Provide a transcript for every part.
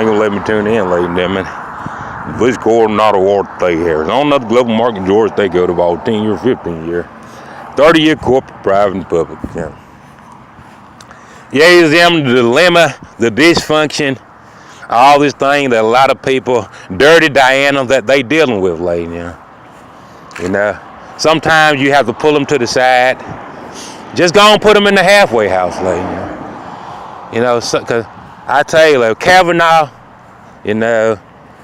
ain't gonna let me tune in, ladies and gentlemen. This Coronado War State here. On another global market, Georgia State go to about 10-year, 15-year, 30-year corporate, private, and public. Yeah, is the dilemma, the dysfunction, all this thing that a lot of people, dirty Diana, that they dealing with, ladies. You know, sometimes you have to pull them to the side. Just go and put them in the halfway house, ladies. You know, cause I tell you, like Kavanaugh, you know,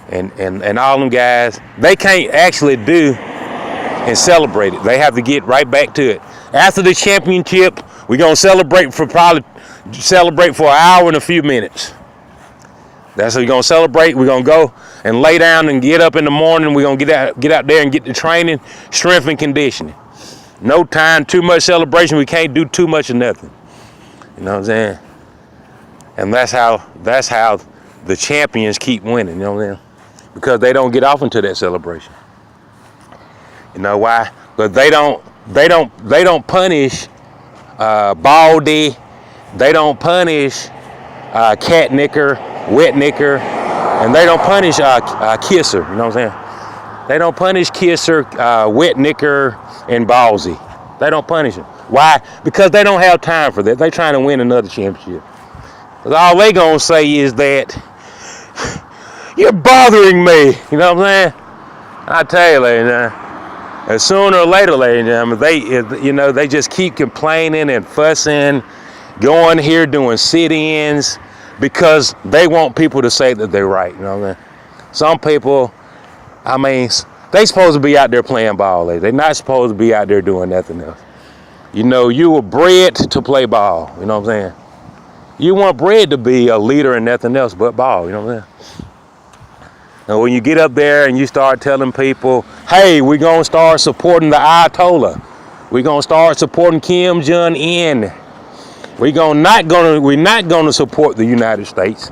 and all them guys, they can't actually do and celebrate it. They have to get right back to it. After the championship, we're gonna celebrate for an hour and a few minutes. That's what we're gonna celebrate. We're gonna go and lay down and get up in the morning. We're gonna get out there and get the training, strength and conditioning. No time, too much celebration. We can't do too much of nothing. You know what I'm saying? And that's how the champions keep winning, you know what I'm saying? Because they don't get off into that celebration. You know why? Because they don't punish Baldy, they don't punish Cat Knicker, Wet Knicker, and they don't punish Kisser, you know what I'm saying? They don't punish Kisser, Wet Knicker, and Ballsy. They don't punish them. Why? Because they don't have time for that. They're trying to win another championship. All they gonna say is that you're bothering me. You know what I'm saying? I tell you, ladies, and sooner or later, ladies, they just keep complaining and fussing, going here doing sit-ins because they want people to say that they're right. You know what I'm saying? Some people, they supposed to be out there playing ball, ladies. They're not supposed to be out there doing nothing else. You know, you were bred to play ball. You know what I'm saying? You weren't bred to be a leader and nothing else but ball, you know what I'm saying? Now when you get up there and you start telling people, hey, we're gonna start supporting the Ayatollah. We're gonna start supporting Kim Jong-un. We're not gonna support the United States.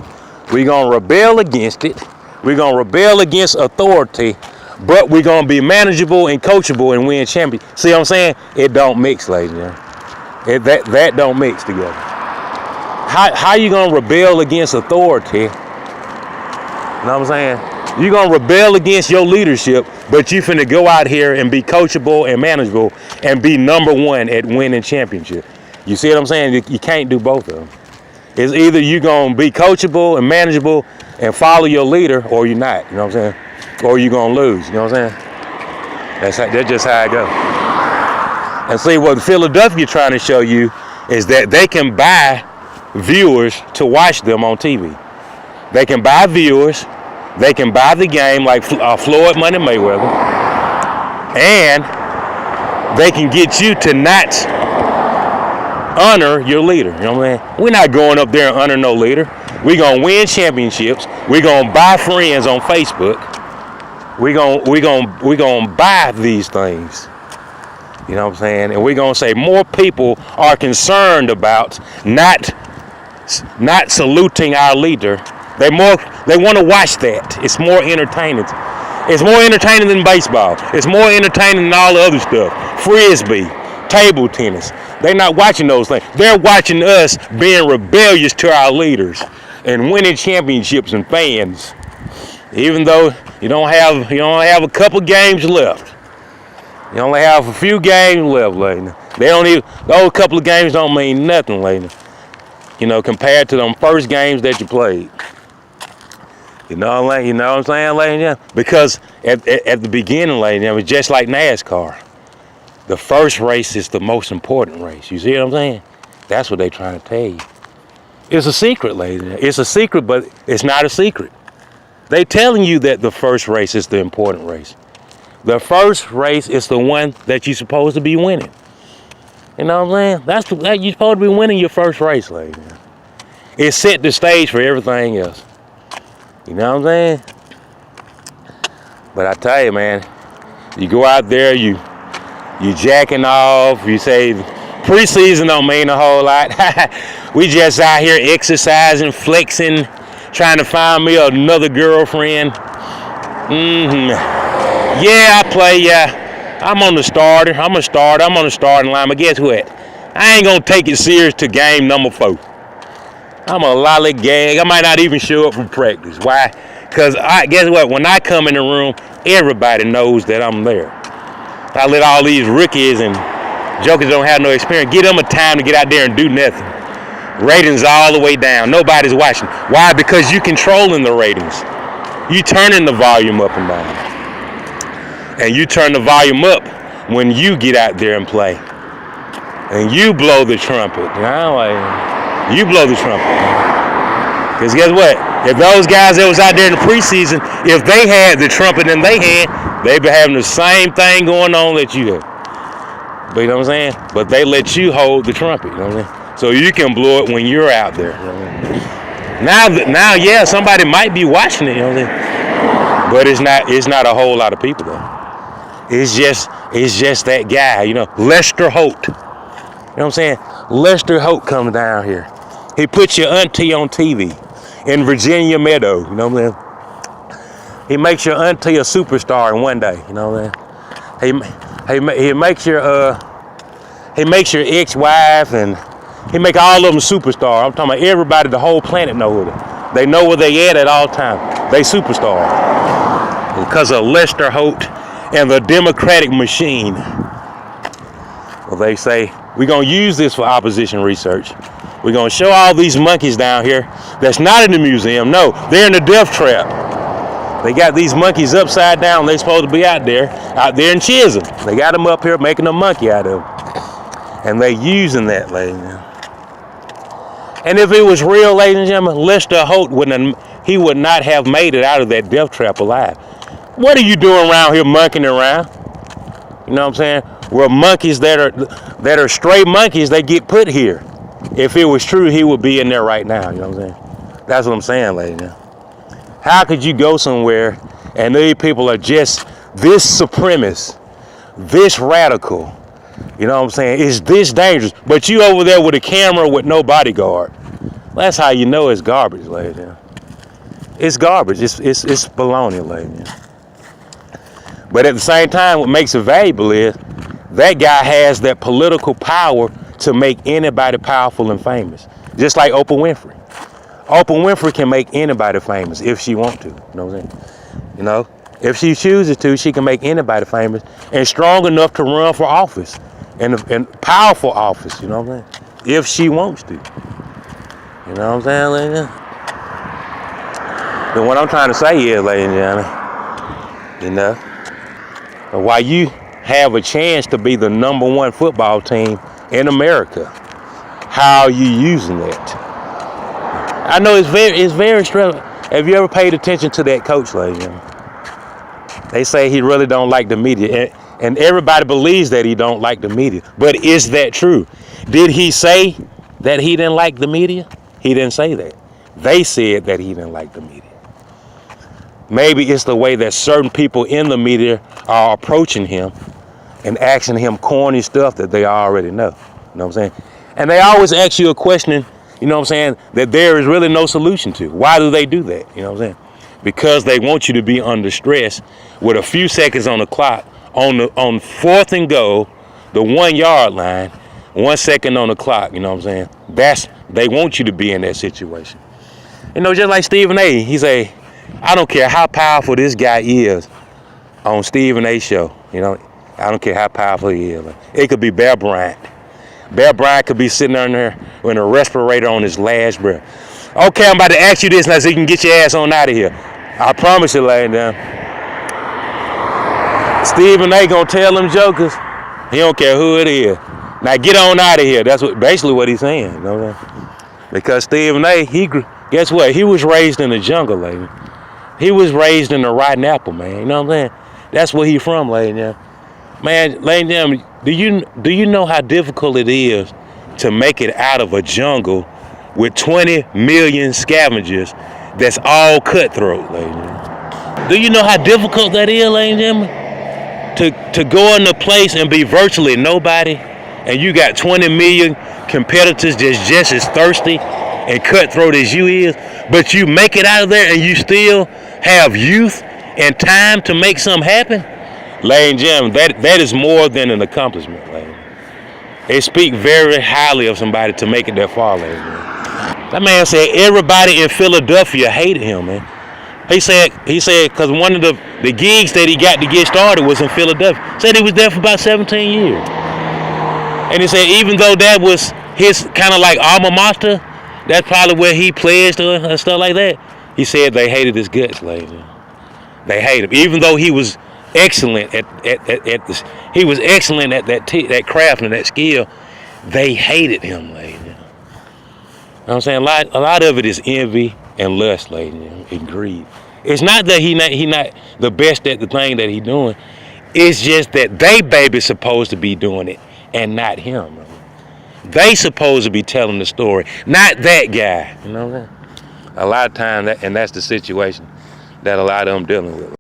We're gonna rebel against it. We're gonna rebel against authority, but we're gonna be manageable and coachable and win championships. See what I'm saying? It don't mix, ladies and gentlemen. That don't mix together. How you gonna rebel against authority? You know what I'm saying? You're gonna rebel against your leadership, but you finna go out here and be coachable and manageable and be number one at winning championship. You see what I'm saying? You can't do both of them. It's either you gonna be coachable and manageable and follow your leader, or you're not. You know what I'm saying? Or you're gonna lose. You know what I'm saying? That's just how it goes. And see, what Philadelphia trying to show you is that they can buy viewers to watch them on TV. They can buy viewers, they can buy the game like Floyd Money Mayweather, and they can get you to not honor your leader. You know what I mean? We're not going up there and honor no leader. We're gonna win championships. We're gonna buy friends on Facebook. We're gonna buy these things. You know what I'm saying? And we're gonna say more people are concerned about not saluting our leader. They want to watch that. It's more entertaining. It's more entertaining than baseball. It's more entertaining than all the other stuff. Frisbee, table tennis. They're not watching those things. They're watching us being rebellious to our leaders and winning championships and fans. Even though you don't have a couple games left. You only have a few games left, lady. Those couple of games don't mean nothing, lady. You know, compared to them first games that you played. You know what I'm saying, lady? Because at the beginning, lady, it was just like NASCAR. The first race is the most important race. You see what I'm saying? That's what they're trying to tell you. It's a secret, lady. It's a secret, but it's not a secret. They telling you that the first race is the important race. The first race is the one that you're supposed to be winning. You know what I'm saying? You're supposed to be winning your first race, lady. It set the stage for everything else. You know what I'm saying? But I tell you, man, you go out there, you jacking off, you say preseason don't mean a whole lot. We just out here exercising, flexing, trying to find me another girlfriend. Yeah, I play, yeah. I'm on the starter. I'm a starter. I'm on the starting line. But guess what? I ain't going to take it serious to game number 4. I'm a lollygag. I might not even show up for practice. Why? Because guess what? When I come in the room, everybody knows that I'm there. I let all these rookies and jokers don't have no experience, give them a time to get out there and do nothing. Ratings all the way down. Nobody's watching. Why? Because you controlling the ratings. You turning the volume up and down. And you turn the volume up when you get out there and play. And you blow the trumpet. You blow the trumpet. Because guess what? If those guys that was out there in the preseason, if they had the trumpet in their hand, they'd be having the same thing going on that you have. But you know what I'm saying? But they let you hold the trumpet. You know what I'm saying? So you can blow it when you're out there. You know what I mean? Now, yeah, somebody might be watching it. You know what I'm saying? But it's not a whole lot of people though. It's just that guy. You know, Lester Holt. You know what I'm saying? Lester Holt comes down here. He puts your auntie on TV in Virginia Meadow. You know what I'm saying? He makes your auntie a superstar in one day. You know what I'm saying? He makes your ex-wife and he make all of them superstar. I'm talking about everybody, the whole planet knows it. They know where they at all times. They superstar because of Lester Holt and the Democratic machine. Well, they say we're gonna use this for opposition research. We're gonna show all these monkeys down here that's not in the museum. No, they're in the death trap. They got these monkeys upside down. They're supposed to be out there in Chisholm. They got them up here making a monkey out of them. And they using that, ladies and gentlemen. And if it was real, ladies and gentlemen, Lester Holt would not have made it out of that death trap alive. What are you doing around here monkeying around? You know what I'm saying? Well, monkeys that are stray monkeys, they get put here. If it was true, he would be in there right now. You know what I'm saying? That's what I'm saying, ladies. How could you go somewhere and these people are just this supremacist, this radical? You know what I'm saying? It's this dangerous. But you over there with a camera with no bodyguard. That's how you know it's garbage, ladies. It's garbage. It's baloney, ladies. But at the same time, what makes it valuable is that guy has that political power to make anybody powerful and famous. Just like Oprah Winfrey. Oprah Winfrey can make anybody famous if she wants to. You know what I'm saying? You know, if she chooses to, she can make anybody famous and strong enough to run for office and powerful office. You know what I'm saying? If she wants to. You know what I'm saying, ladies and gentlemen? But what I'm trying to say is, ladies and gentlemen, you know, while you have a chance to be the #1 football team in America, how are you using that? I know it's very stressful. Have you ever paid attention to that coach, ladies and gentlemen? They say he really don't like the media, and everybody believes that he don't like the media. But is that true? Did he say that he didn't like the media? He didn't say that. They said that he didn't like the media. Maybe it's the way that certain people in the media are approaching him and asking him corny stuff that they already know. You know what I'm saying? And they always ask you a question, you know what I'm saying, that there is really no solution to. Why do they do that? You know what I'm saying? Because they want you to be under stress with a few seconds on the clock on 4th and goal, the 1 yard line, 1 second on the clock. You know what I'm saying? They want you to be in that situation. You know, just like Stephen A. He say, I don't care how powerful this guy is on Stephen A. show. You know, I don't care how powerful he is. It could be Bear Bryant. Bear Bryant could be sitting on there with a respirator on his last breath. Okay, I'm about to ask you this now so you can get your ass on out of here. I promise you, laying down. Stephen A. gonna tell them jokers, he don't care who it is. Now get on out of here. That's basically what he's saying. You know what I'm saying? Because Stephen A., guess what? He was raised in the jungle, lady. He was raised in the rotten apple, man. You know what I'm saying? That's where he from, lady. Man, lady, do you know how difficult it is to make it out of a jungle with 20 million scavengers that's all cutthroat, lady? Do you know how difficult that is, lady? To go in a place and be virtually nobody, and you got 20 million competitors that's just as thirsty and cutthroat as you is, but you make it out of there and you still have youth and time to make something happen? Ladies and gentlemen, that is more than an accomplishment, ladies. They speak very highly of somebody to make it that far, ladies and gentlemen. That man said everybody in Philadelphia hated him, man. He said because one of the gigs that he got to get started was in Philadelphia. Said he was there for about 17 years. And he said even though that was his kind of like alma mater, that's probably where he pledged and stuff like that. He said they hated his guts, ladies. They hated him, even though he was excellent at this. He was excellent at that craft and that skill. They hated him, ladies. You know what I'm saying? A lot of it is envy and lust, ladies, and greed. It's not that he not the best at the thing that he doing. It's just that they baby supposed to be doing it and not him. They supposed to be telling the story, not that guy. You know what I'm saying? A lot of times, that's the situation that a lot of them dealing with.